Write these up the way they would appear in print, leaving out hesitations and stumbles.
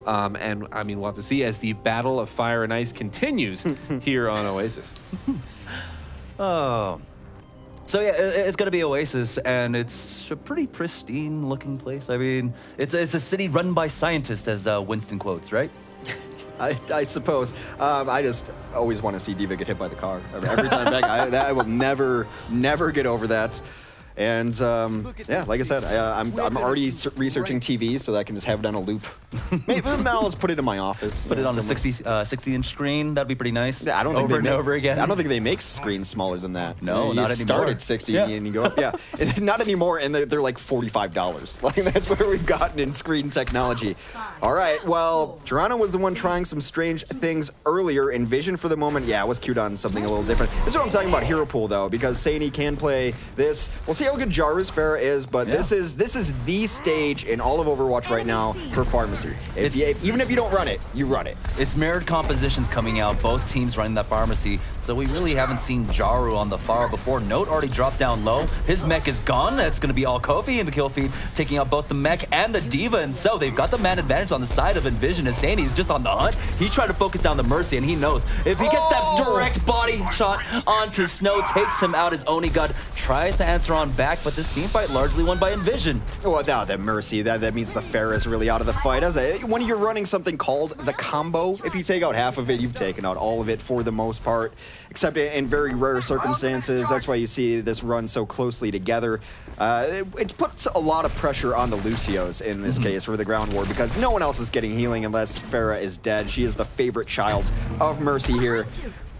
And I mean, we'll have to see as the battle of fire and ice continues here on Oasis. Oh. So yeah, it's going to be Oasis, and it's a pretty pristine-looking place. I mean, it's a city run by scientists, as Winston quotes, right? I suppose. I just always want to see D.Va get hit by the car. Every time back, I will never get over that. And yeah, like I said, I'm already researching TV so that I can just have it on a loop. Maybe I'll just put it in my office. Put it on a 60-inch screen. That'd be pretty nice. Yeah, I don't think over again. I don't think they make screens smaller than that. No, not anymore. You start at 60 and you go up. Yeah, not anymore, and they're like $45. Like that's where we've gotten in screen technology. All right, well, Toronto was the one trying some strange things earlier. EnVision for the moment, yeah, was queued on something a little different. This is what I'm talking about hero pool though, because Saini can play this. We'll see how good Jaru's Farah is, but this is the stage in all of Overwatch right now for Pharmacy. Even if you don't run it, you run it. It's mirrored compositions coming out, both teams running that Pharmacy, so we really haven't seen Jaru on the far before. Note already dropped down low. His mech is gone. That's going to be all Kofi in the kill feed, taking out both the mech and the D.Va, and so they've got the man advantage on the side of EnVision. As Sandy is just on the hunt. He's trying to focus down the Mercy, and he knows if he gets that direct body shot onto Snow, takes him out as Onigod tries to answer on back, but this team fight largely won by EnVision. Well, now that Mercy, that means the Farah is really out of the fight. When you're running something called the combo, if you take out half of it, you've taken out all of it for the most part, except in very rare circumstances. That's why you see this run so closely together. It puts a lot of pressure on the Lucios in this case for the ground war, because no one else is getting healing unless Farah is dead. She is the favorite child of Mercy here.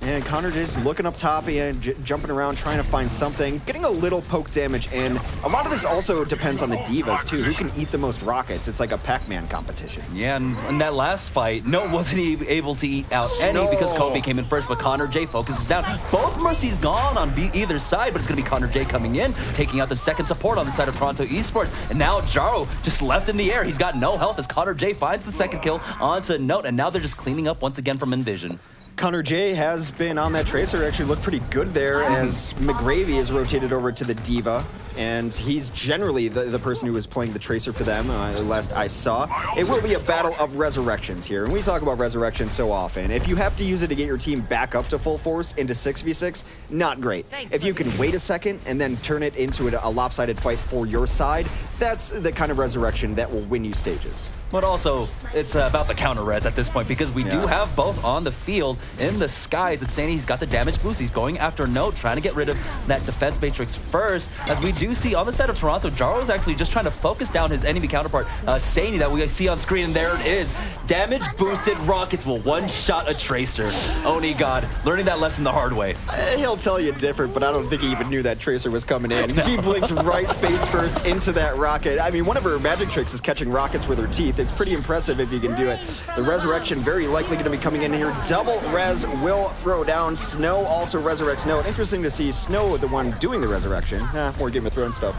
And Connor just looking up top and jumping around, trying to find something, getting a little poke damage in. A lot of this also depends on the Divas, too. Who can eat the most rockets? It's like a Pac-Man competition. Yeah, and in that last fight, no wasn't able to eat out any because Kofi came in first, but Connor J focuses down. Both Mercy's gone on either side, but it's going to be Connor J coming in, taking out the second support on the side of Toronto Esports. And now Jaro just left in the air. He's got no health as Connor J finds the second kill onto Note, and now they're just cleaning up once again from EnVision. Connor J has been on that Tracer, actually looked pretty good there as McGravy is rotated over to the D.Va, and he's generally the person who is playing the Tracer for them, last I saw. It will be a battle of resurrections here, and we talk about resurrections so often. If you have to use it to get your team back up to full force into 6v6, not great. If you can wait a second and then turn it into a lopsided fight for your side, that's the kind of resurrection that will win you stages. But also, it's about the counter res at this point, because we do have both on the field. In the skies, it's saying he's got the damage boost. He's going after Note, trying to get rid of that defense matrix first. As we do see on the side of Toronto, Jaro is actually just trying to focus down his enemy counterpart, Saini, that we see on screen, and there it is. Damage boosted rockets will one-shot a Tracer. Onigod, learning that lesson the hard way. He'll tell you different, but I don't think he even knew that Tracer was coming in. She blinked right face first into that rocket. I mean, one of her magic tricks is catching rockets with her teeth. It's pretty impressive if you can do it. The resurrection very likely going to be coming in here. Double res will throw down. Snow also resurrects Note. Interesting to see Snow the one doing the resurrection. More Game of Thrones stuff.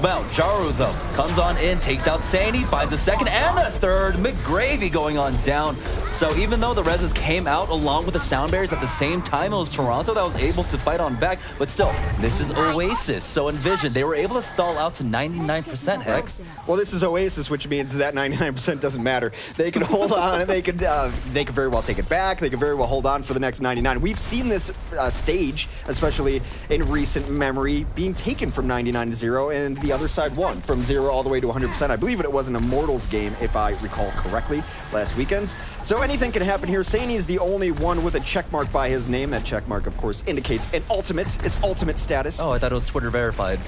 Well, Jaru though comes on in, takes out Saini, finds a second and a third. McGravy going on down. So even though the reses came out along with the sound barriers at the same time, it was Toronto that was able to fight on back. But still, this is Oasis. So EnVision, they were able to stall out to 99%, Hex. Well, this is Oasis, which means that 99% doesn't matter. They can hold on, they could very well take it back. They could very well hold on for the next 99. We've seen this stage, especially in recent memory, being taken from 99 to 0, and the other side won from 0 all the way to 100%. I believe it was an Immortals game, if I recall correctly, last weekend. So anything can happen here. Saini is the only one with a check mark by his name. That check mark, of course, indicates its ultimate status. Oh, I thought it was Twitter verified.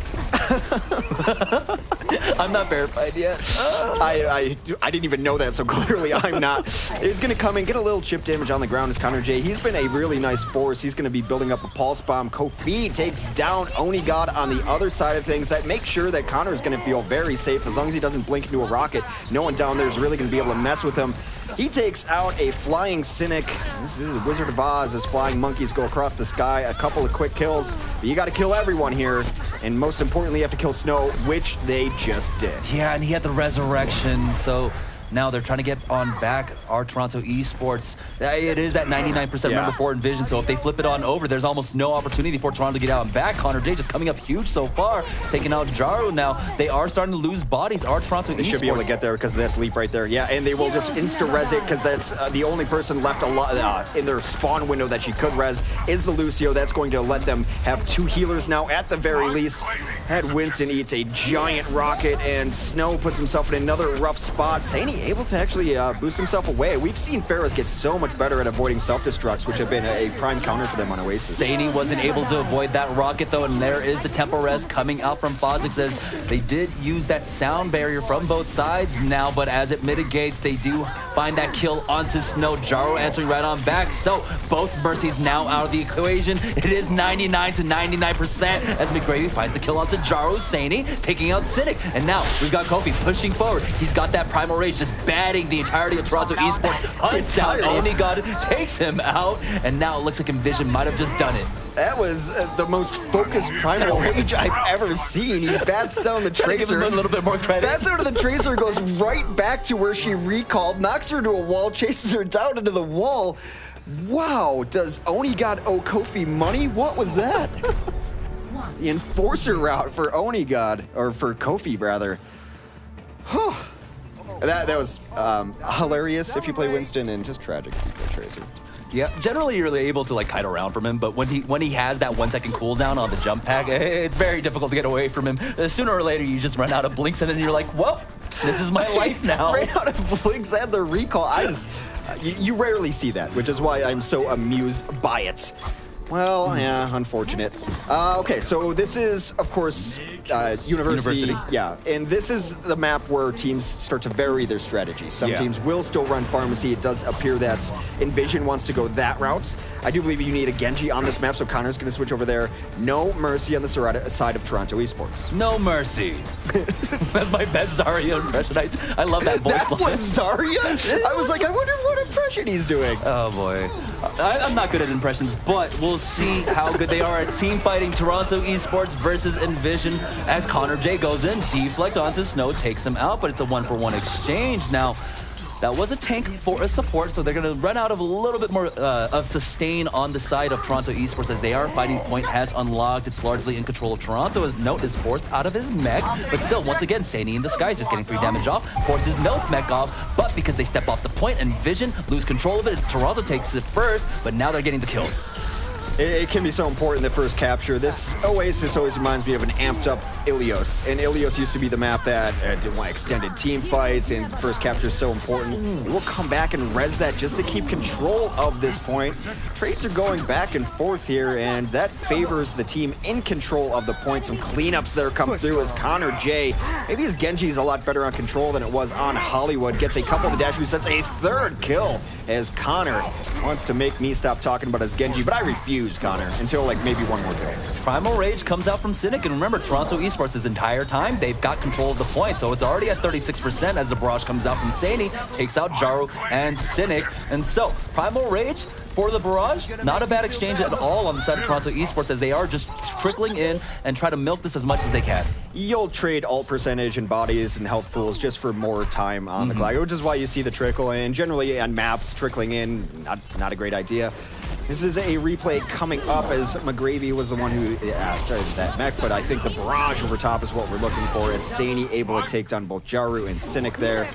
I'm not verified yet. I didn't even know that, so clearly I'm not. He's going to come in, get a little chip damage on the ground as Connor J. He's been a really nice force. He's going to be building up a pulse bomb. Kofi takes down Onigod on the other side of things. That makes sure that Connor is going to feel very safe. As long as he doesn't blink into a rocket, no one down there is really going to be able to mess with him. He takes out a flying Cynic. This is the Wizard of Oz as flying monkeys go across the sky. A couple of quick kills, but you got to kill everyone here. And most importantly, you have to kill Snow, which they just did. Yeah, and he had the resurrection, so Now they're trying to get on back our Toronto Esports. It is at 99% remember for EnVision, so if they flip it on over, there's almost no opportunity for Toronto to get out and back. Connor J just coming up huge so far, taking out Jaru now. They are starting to lose bodies. Our Toronto Esports should be able to get there because of this leap right there. Yeah, and they will just insta-res it because that's the only person left in their spawn window that she could res is the Lucio. That's going to let them have 2 healers now at the very least. Had Winston eats a giant rocket, and Snow puts himself in another rough spot. Saini able to actually boost himself away. We've seen Pharahs get so much better at avoiding self-destructs, which have been a prime counter for them on Oasis. Saini wasn't able to avoid that rocket though, and there is the tempo res coming out from Fozix as they did use that sound barrier from both sides now, but as it mitigates, they do find that kill onto Snow. Jaru answering right on back, so both Mercies now out of the equation. It is 99 to 99% as McGravy finds the kill onto Jaru. Saini taking out Cynic, and now we've got Kofi pushing forward. He's got that Primal Rage just batting the entirety of Toronto Esports. Hunts out Onigod, takes him out, and now it looks like EnVision might have just done it. That was the most focused Primal Rage I've ever seen. He bats down the Tracer. Give him a little bit more credit. Bats down to the Tracer, goes right back to where she recalled, knocks her to a wall, chases her down into the wall. Wow, does Onigod owe Kofi money? What was that? The Enforcer route for Onigod, or for Kofi rather. That was hilarious if you play Winston, and just tragic if you play Tracer. Yeah, generally you're really able to like kite around from him, but when he has that 1 second cooldown on the jump pack, it's very difficult to get away from him. Sooner or later you just run out of blinks and then you're like, whoa, this is my life now. Ran out of blinks and the recall. You rarely see that, which is why I'm so amused by it. Well, yeah, unfortunate. Okay, so this is, of course, University. Yeah, and this is the map where teams start to vary their strategy. Some teams will still run Pharmacy. It does appear that EnVision wants to go that route. I do believe you need a Genji on this map, so Connor's going to switch over there. No Mercy on the side of Toronto Esports. No Mercy. That's my best Zarya impression. I love that voice line. That was Zarya? I was like, I wonder what impression he's doing. Oh, boy. I'm not good at impressions, but we'll see how good they are at team fighting Toronto Esports versus EnVision as Connor J goes in, deflect onto Snow, takes him out, but it's a 1-for-1 exchange. Now, that was a tank for a support, so they're going to run out of a little bit more of sustain on the side of Toronto Esports as they are fighting point has unlocked. It's largely in control of Toronto as Note is forced out of his mech, but still, once again, Saini in the skies just getting free damage off, forces Note's mech off, but because they step off the point and EnVision lose control of it, it's Toronto takes it first, but now they're getting the kills. It can be so important, the first capture. This Oasis always reminds me of an amped up Ilios. And Ilios used to be the map that didn't want extended team fights, and first capture is so important. We'll come back and res that just to keep control of this point. Trades are going back and forth here, and that favors the team in control of the point. Some cleanups there come through as Connor J, maybe his Genji is a lot better on control than it was on Hollywood, gets a couple of the dash resets, a third kill as Connor wants to make me stop talking about his Genji, but I refuse, Connor, until like maybe one more time. Primal Rage comes out from Cynic, and remember, Toronto Esports this entire time, they've got control of the point, so it's already at 36% as the barrage comes out from Saini, takes out Jaru and Cynic, and so Primal Rage for the barrage, not a bad exchange at all on the side of Toronto Esports as they are just trickling in and try to milk this as much as they can. You'll trade ult percentage and bodies and health pools just for more time on the clock, which is why you see the trickle, and generally on maps, trickling in, not a great idea. This is a replay coming up as McGravy was the one who started that mech, but I think the barrage over top is what we're looking for as Saini able to take down both Jaru and Cynic there.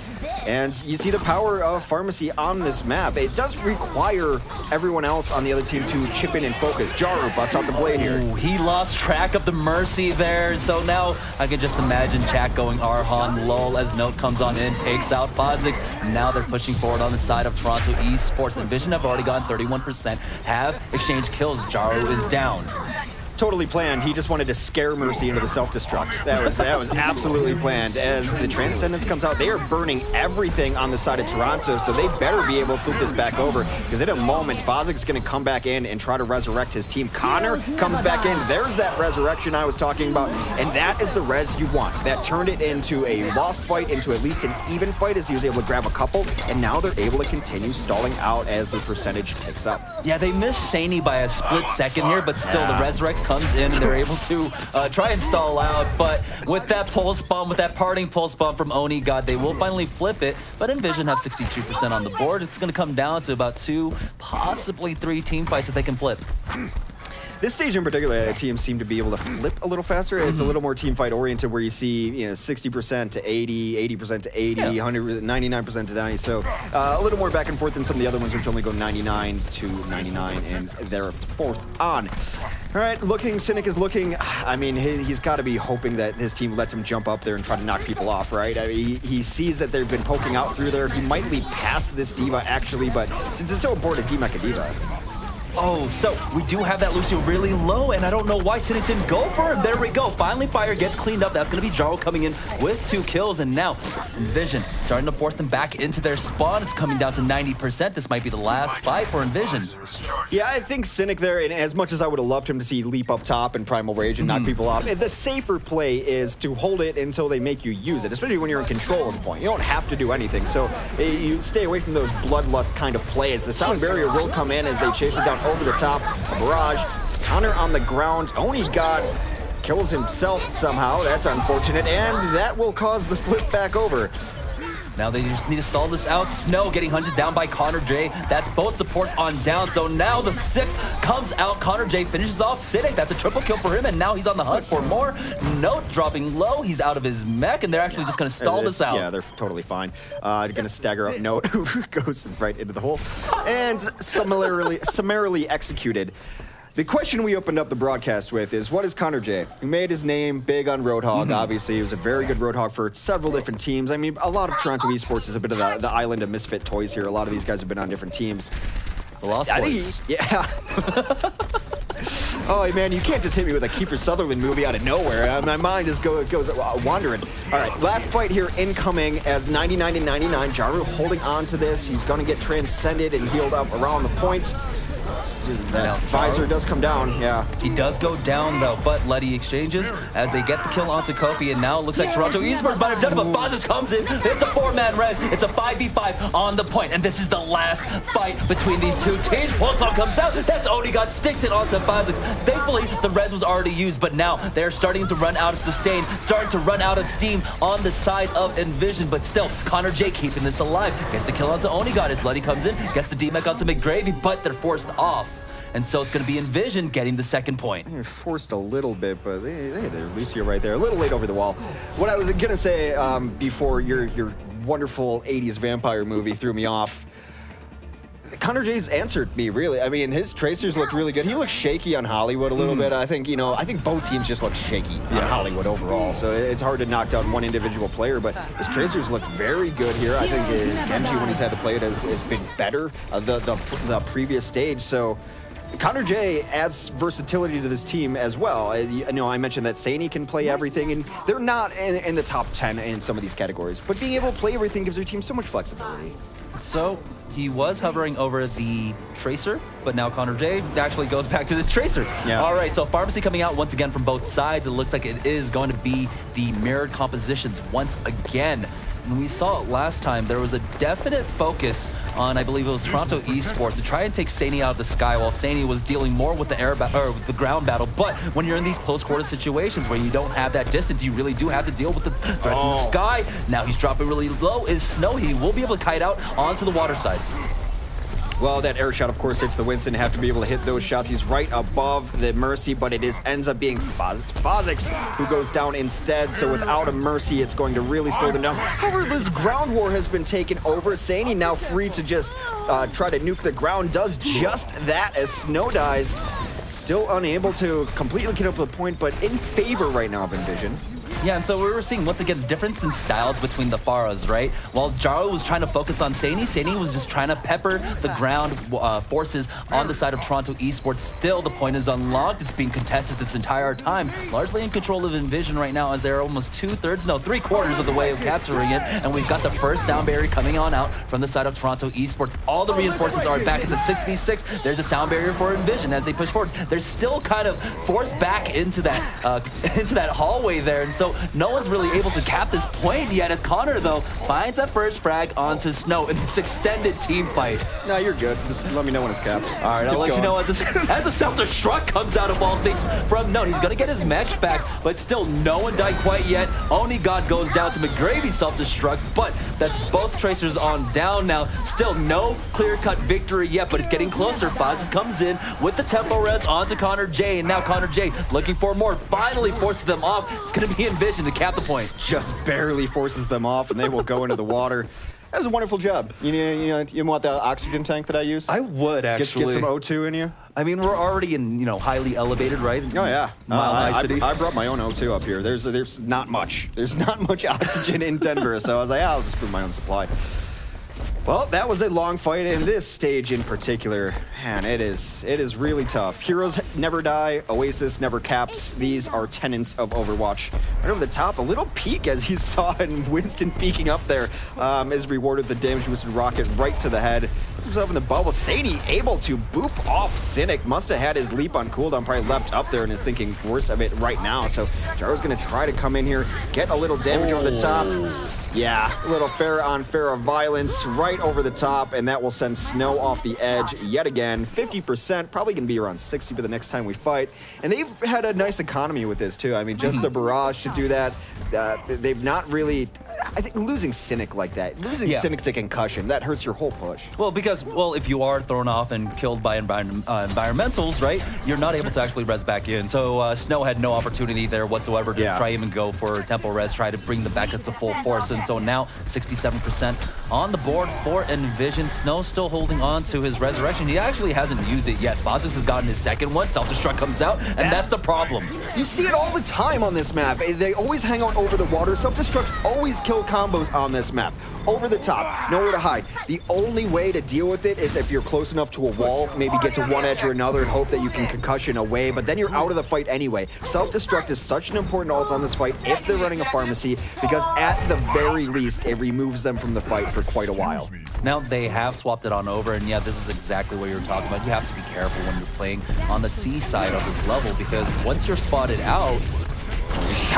And you see the power of Pharmacy on this map. It does require everyone else on the other team to chip in and focus. Jaru busts out the blade here. Ooh, he lost track of the Mercy there, so now I can just imagine chat going Arhan lol as Note comes on in, takes out Fozix. Now they're pushing forward on the side of Toronto Esports. EnVision have already gone 31%, have exchanged kills. Jaru is down. Totally planned. He just wanted to scare Mercy into the self-destruct. That was absolutely planned. As the Transcendence comes out, they are burning everything on the side of Toronto, so they better be able to flip this back over, because in a moment, Fozix is going to come back in and try to resurrect his team. Connor comes back in. There's that resurrection I was talking about, and that is the res you want. That turned it into a lost fight, into at least an even fight, as he was able to grab a couple, and now they're able to continue stalling out as the percentage ticks up. Yeah, they missed Saini by a split second here, but still the resurrect comes in and they're able to try and stall out. But with that pulse bomb, with that parting pulse bomb from Oni God, they will finally flip it. But EnVision have 62% on the board. It's going to come down to about 2, possibly 3 team fights that they can flip. This stage in particular, the teams seem to be able to flip a little faster. It's a little more team fight oriented, where you see 60% to 80, 80% to 80, 100, 99% to 90. So a little more back and forth than some of the other ones, which only go 99 to 99, and they're fourth on. All right, Cynic is looking. I mean, he's got to be hoping that his team lets him jump up there and try to knock people off, right? I mean, he sees that they've been poking out through there. He might lead past this D.Va actually, but since it's so important to D-Mech a D.Va. Oh, so we do have that Lucio really low, and I don't know why Cynic didn't go for him. There we go. Finally, Fire gets cleaned up. That's going to be Jarl coming in with 2 kills, and now EnVision starting to force them back into their spawn. It's coming down to 90%. This might be the last fight for EnVision. Yeah, I think Cynic there, and as much as I would have loved him to see leap up top and Primal Rage and knock people off, the safer play is to hold it until they make you use it, especially when you're in control of the point. You don't have to do anything, so you stay away from those bloodlust kind of plays. The sound barrier will come in as they chase it down over the top. A barrage, counter on the ground. Oni God kills himself somehow. That's unfortunate, and that will cause the flip back over. Now they just need to stall this out. Snow getting hunted down by Connor J. That's both supports on down. So now the stick comes out. Connor J finishes off Cynic. That's a triple kill for him, and now he's on the hunt for more. Note dropping low. He's out of his mech, and they're actually just going to stall this out. Yeah, they're totally fine. Going to stagger up Note, who goes right into the hole, and summarily executed. The question we opened up the broadcast with is, what is Connor J, who made his name big on Roadhog? Obviously, he was a very good Roadhog for several different teams. I mean, a lot of Toronto Esports is a bit of the island of misfit toys here. A lot of these guys have been on different teams. The Lost Boys. Yeah. Oh, man, you can't just hit me with a Kiefer Sutherland movie out of nowhere. My mind just goes wandering. All right, last fight here incoming as 99 and 99. Jaru holding on to this. He's going to get transcended and healed up around the point. That visor does come down, yeah. He does go down, though, but Letty exchanges as they get the kill onto Kofi, and now it looks like Toronto Esports might have done it, but Vazos comes in. It's a 4-man res. It's a 5v5 on the point, and this is the last fight between these two teams. Pulsebomb comes out. That's Oni God, sticks it onto Vazos. Thankfully, the res was already used, but now they're starting to run out of sustain, starting to run out of steam on the side of EnVision, but still, Connor J keeping this alive. Gets the kill onto Oni God as Letty comes in, gets the D-Mech onto McGravy, but they're forced off. And so it's going to be EnVision getting the second point. They're forced a little bit, but they're Lucio right there. A little late over the wall. What I was going to say before your wonderful 80s vampire movie threw me off, Connor J's answered me, really. I mean, his tracers looked really good. He looked shaky on Hollywood a little bit. I think both teams just look shaky on Hollywood overall. So it's hard to knock down one individual player, but his tracers looked very good here. I think his Genji, when he's had to play it, has been better the previous stage. So Connor J adds versatility to this team as well. I mentioned that Saini can play everything, and they're not in the top 10 in some of these categories. But being able to play everything gives their team so much flexibility. So he was hovering over the Tracer, but now Connor J actually goes back to the Tracer. Yeah. All right, so Pharmacy coming out once again from both sides. It looks like it is going to be the mirrored compositions once again. When we saw it last time, there was a definite focus on, I believe it was Toronto Esports, to try and take Saini out of the sky, while Saini was dealing more with the ground battle. But when you're in these close quarter situations where you don't have that distance, you really do have to deal with the threats in the sky. Now he's dropping really low. Is Snow? He will be able to kite out onto the water side. Well, that air shot, of course, hits the Winston. Have to be able to hit those shots. He's right above the Mercy, but it ends up being Fazix who goes down instead. So without a Mercy, it's going to really slow them down. However, this ground war has been taken over. Saini now free to just try to nuke the ground. Does just that as Snow dies. Still unable to completely get up to the point, but in favor right now of EnVision. Yeah, and so we were seeing, once again, difference in styles between the Pharas, right? While Jaro was trying to focus on Saini, Saini was just trying to pepper the ground forces on the side of Toronto Esports. Still, the point is unlocked. It's being contested this entire time. Largely in control of EnVision right now, as they're almost 3/4 of the way of capturing it. And we've got the first sound barrier coming on out from the side of Toronto Esports. All the reinforcements are back. It's a 6v6. There's a sound barrier for EnVision as they push forward. They're still kind of forced back into that hallway there. And so So no one's really able to cap this point yet, as Connor, though, finds that first frag onto Snow in this extended team fight. No, you're good. Just let me know when it's capped. All right, I'll let you know as a self-destruct comes out of all things from Note. He's going to get his mech back, but still no one died quite yet. Only God goes down to McGravy's self-destruct, but that's both Tracers on down now. Still no clear-cut victory yet, but it's getting closer. Fozzie comes in with the tempo res onto Connor J, and now Connor J looking for more, finally forces them off. It's going to be EnVision to cap the point. Just barely forces them off, and they will go into the water. That was a wonderful job. You want the oxygen tank that I use? I would, actually. Get some O2 in you? I mean, we're already in, highly elevated, right? Oh, yeah. I brought my own O2 up here. There's not much. There's not much oxygen in Denver, so I was like, I'll just bring my own supply. Well, that was a long fight, and this stage in particular, man, it is really tough. Heroes never die, Oasis never caps. These are tenets of Overwatch. Right over the top, a little peek as you saw, and Winston peeking up there is rewarded with the damage boosted rocket right to the head. Puts himself in the bubble. Sadie able to boop off Cynic. Must have had his leap on cooldown, probably leapt up there and is thinking worse of it right now. So Jaro's gonna try to come in here, get a little damage over the top. Yeah, a little fair on fair of violence right over the top, and that will send Snow off the edge yet again. 50%, probably going to be around 60 for the next time we fight. And they've had a nice economy with this, too. I mean, just the barrage should do that. They've not really... I think losing Cynic like that, losing Cynic to concussion, that hurts your whole push. Well, because, if you are thrown off and killed by environmentals, right, you're not able to actually res back in. So Snow had no opportunity there whatsoever to try even go for tempo res, try to bring them back up to full force. And so now 67% on the board for EnVision. Snow still holding on to his resurrection. He actually hasn't used it yet. Bozzus has gotten his second one. Self-destruct comes out, and that's the problem. You see it all the time on this map. They always hang out over the water. Self-destructs always kill combos on this map. Over the top, nowhere to hide. The only way to deal with it is if you're close enough to a wall, maybe get to one edge or another and hope that you can concussion away, but then you're out of the fight anyway. Self-destruct is such an important ult on this fight if they're running a pharmacy, because at the very least, it removes them from the fight for quite a while. Now, they have swapped it on over, and yeah, this is exactly what you're talking about. You have to be careful when you're playing on the C side of this level, because once you're spotted out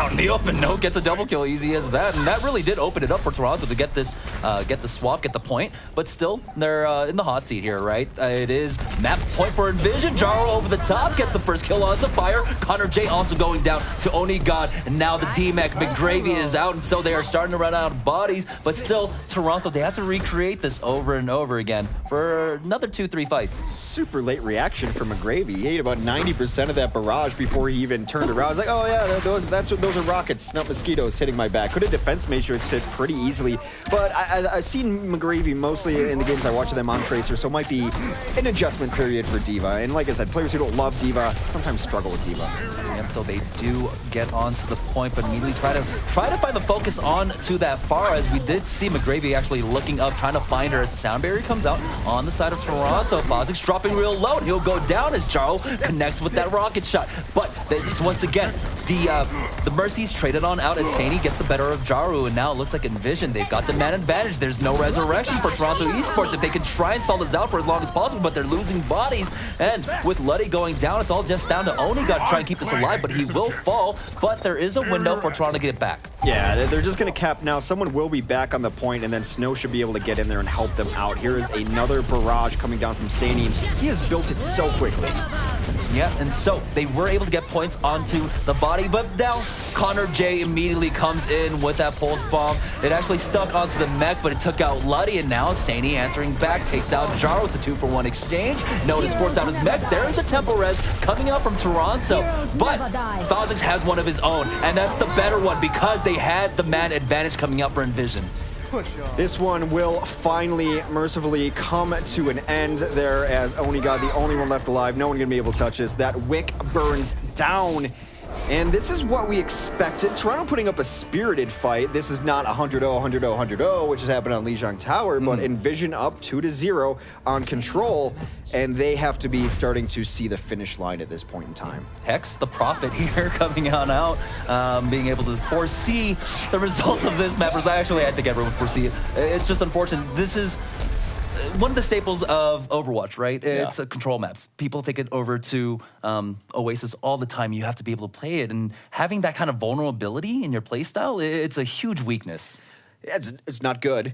in the open, No gets a double kill, easy as that, and that really did open it up for Toronto to get this, get the swap, get the point, but still, they're in the hot seat here, right? It is map point for EnVision. Jaro over the top, gets the first kill on Fire. Connor J also going down to Oni God, and now the D-Mech McGravy is out, and so they are starting to run out of bodies, but still, Toronto, they have to recreate this over and over again for another 2-3 fights. Super late reaction from McGravy. He ate about 90% of that barrage before he even turned around. I was like, oh yeah, those are rockets, not mosquitoes hitting my back. Could have defense matrixed hit pretty easily, but I've seen McGravy mostly in the games I watch them on Tracer, so it might be an adjustment period for D.Va. And like I said, players who don't love D.Va sometimes struggle with D.Va. And so they do get onto the point, but immediately try to find the focus on to that far, as we did see McGravy actually looking up, trying to find her as the sound barrier comes out on the side of Toronto. Fozzic's dropping real low, and he'll go down as Jaro connects with that rocket shot. But once again, the Mercies traded on out as Sani gets the better of Jaru, and now it looks like EnVision, they've got the man advantage. There's no resurrection for Toronto Esports if they can try and stall this out for as long as possible, but they're losing bodies, and with Luddy going down, it's all just down to Oni got to try and keep this alive, but he will fall, but there is a window for Toronto to get it back. Yeah, they're just going to cap now. Someone will be back on the point, and then Snow should be able to get in there and help them out. Here is another barrage coming down from Sani. He has built it so quickly. Yeah, and so they were able to get points onto the body, but now Connor J immediately comes in with that pulse bomb. It actually stuck onto the mech, but it took out Luddy, and now Sani answering back, takes out Jaro. It's a 2-for-1 exchange. Notice forced out his mech. There's the tempo res coming out from Toronto, but Fozzix has one of his own, and that's the better one because they had the man advantage coming out for EnVision. This one will finally, mercifully come to an end there as Oni God, the only one left alive. No one gonna be able to touch this. That wick burns down. And this is what we expected. Toronto putting up a spirited fight. This is not 100-0, 100-0, 100-0, which has happened on Lijiang Tower, but EnVision up 2-0 on control, and they have to be starting to see the finish line at this point in time. Hex, the prophet here, coming on out, being able to foresee the results of this map. I think everyone foresee it. It's just unfortunate. This is one of the staples of Overwatch, right? It's control maps. People take it over to Oasis all the time. You have to be able to play it, and having that kind of vulnerability in your playstyle, it's a huge weakness. It's not good.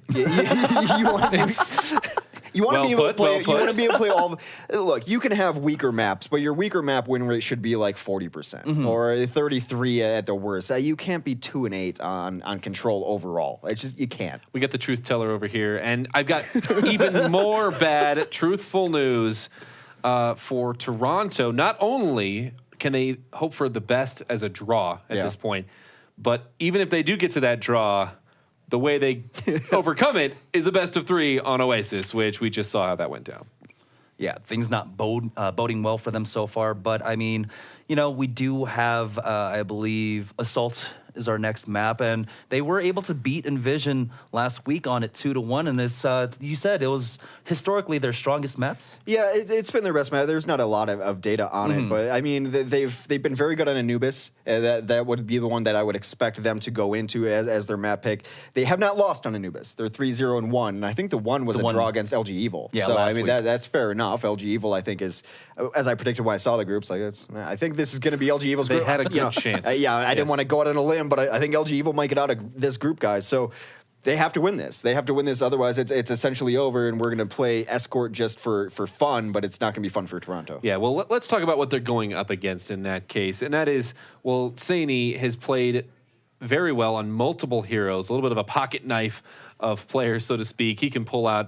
You want to be able to play. You want to be able to play all. Look, you can have weaker maps, but your weaker map win rate should be like 40% or 33 at the worst. You can't be 2 and 8 on control overall. It's just you can't. We got the truth teller over here, and I've got even more bad truthful news for Toronto. Not only can they hope for the best as a draw at this point, but even if they do get to that draw, the way they overcome it is a best of 3 on Oasis, which we just saw how that went down. Yeah, things not boding well for them so far. But, I mean, you know, we do have, I believe, Assault is our next map. And they were able to beat EnVision last week on it 2-1. And this, you said it was historically their strongest maps? Yeah, it's been their best map. There's not a lot of data on it. But, I mean, they've been very good on Anubis. That would be the one that I would expect them to go into as their map pick. They have not lost on Anubis. They're 3-0-1. And I think the one was a draw against LG Evil. Yeah, so, I mean, week. that's fair enough. LG Evil, I think, is, as I predicted when I saw the groups, like I think this is going to be LG Evil's group. They had a good chance. I didn't want to go out on a limb, but I think LG Evil might get out of this group, guys. So they have to win this. They have to win this. Otherwise, it's essentially over, and we're going to play Escort just for fun, but it's not going to be fun for Toronto. Yeah, well, let's talk about what they're going up against in that case. And that is, well, Saini has played very well on multiple heroes, a little bit of a pocket knife of players, so to speak. He can pull out